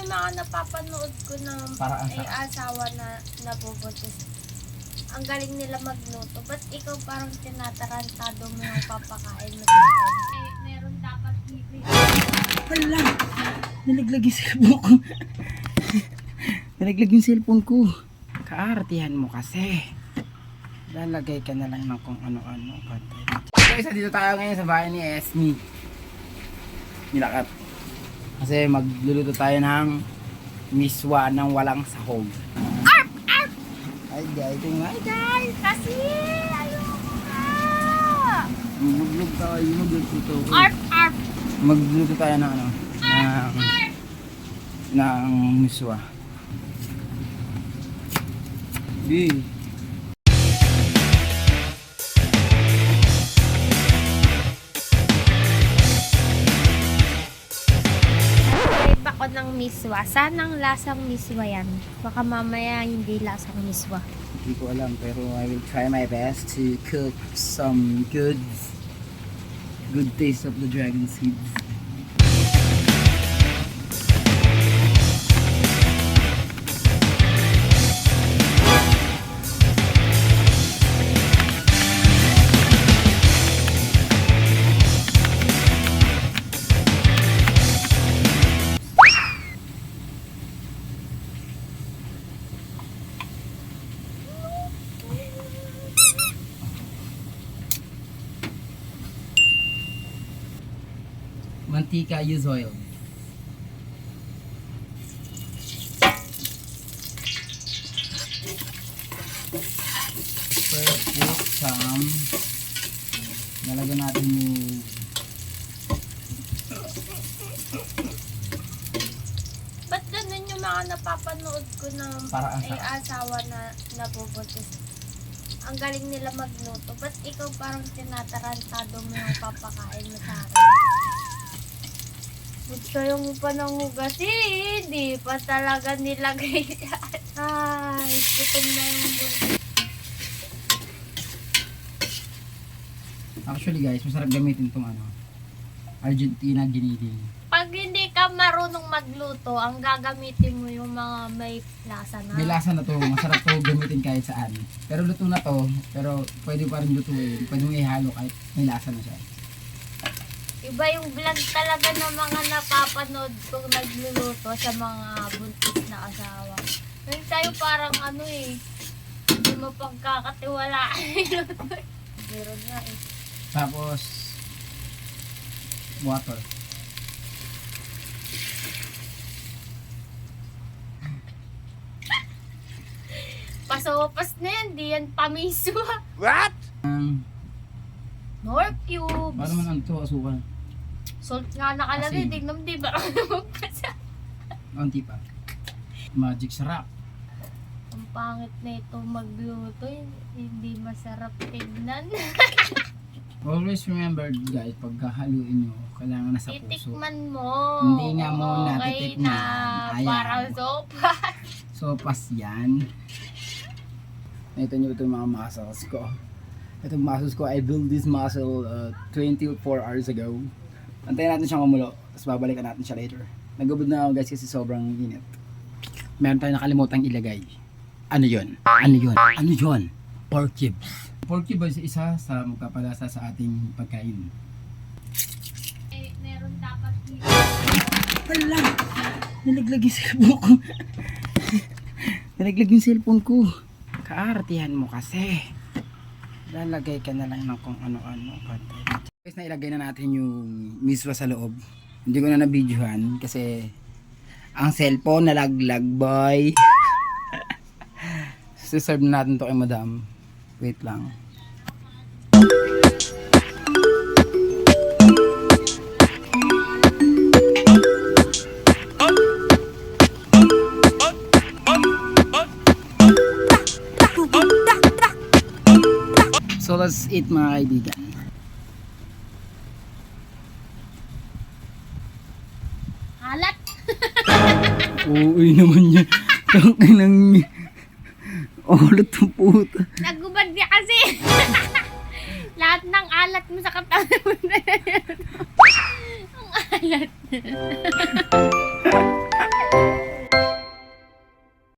yung mga napapanood ko na Parang may asawa na nabubuntis. Ang galing nila magluto. Ba't ikaw parang tinatarantado mo yung papakain mo sa akin? Eh, meron dapat libre. Hala! Nalaglag yung cellphone ko. Nalaglag yung cellphone ko. Kaartihan mo kasi. Lalagay ka na lang ng kung ano-ano. Guys, dito tayo ngayon sa bahay ni Esme. Nilakat. Kasi magluluto tayo ng miswa ng walang sahog. Arp! Arp! Ay guys, Ay guys, kasi ayoko na! magluluto tayo. Arp! Arp! Magluluto tayo ng ano? Ng miswa. Trip ako ng miswa. Sanang lasang miswa yan. Baka mamaya hindi lasang miswa. Hindi ko alam pero I will try my best to cook some good taste of the dragon seeds. Mantika, use oil. First, put some. Nalagyan natin yung Ba't ganun yung mga napapanood ko na Parang may asawa na nabubuntis? Ang galing nila magluto. Ba't ikaw parang tinatarantado mo yung papakain mo sa akin? Gusto mo pa ng hugas di pa talaga nilagay yan. Ay, gutom na yung buntis. Actually guys, masarap gamitin itong ano, Argentina giniling. Pag hindi ka marunong magluto, ang gagamitin mo yung mga may lasa na. May lasa na to, masarap to gamitin kahit saan. Pero luto na to, pero pwede pa rin lutuin. Pwede mo ihalo kahit may lasa na siya. Iba yung vlog talaga ng mga napapanood kong nagluluto sa mga buntis na asawa. Ngayon tayo parang hindi mo pagkakatiwalaan yung luto. Meron nga eh. Tapos, water. Pasopas na yan, di yan pamiso. What? More cubes. Paano man ang ito, asukal? Salt nga nakalagay, Asin. tignan di ba? Anti pa. Magic sarap. Ang pangit na ito magluto, hindi masarap tignan. Always remember guys, pagkahaluin nyo, kailangan nasa puso. Titikman mo. Hindi nga muna Okay titikman. na, Ayan. parang sopa. Sopas yan. Ito nyo ito yung mga muscles ko. Itong muscles ko, I built this muscle 24 hours ago. Antayin natin siyang kumulo, tapos babalikan natin siya later. Nagubod na ako guys kasi sobrang init. Meron tayong nakalimutang ilagay. Ano yun? Ano yun? Ano yun? Pork cubes. Pork cubes ay isa sa magpapalasa sa ating pagkain. Eh, meron dapat dito. Hala! Nalaglag yung cellphone ko. Nalaglag yung cellphone ko. Kaartihan mo kasi. Lalagay ka na lang ng kung ano-ano. Guys, nailagay na natin yung miswa sa loob. Hindi ko na na-videohan kasi ang cellphone nalaglag, boy. Serve na natin to kay madam. Wait lang. So let's eat mga kaibigan. Halat! Uy naman niya. Tangin ng ulit ng puta. Nagubad niya kasi. Lahat ng alat mo sa katawan mo na yan. Ang alat.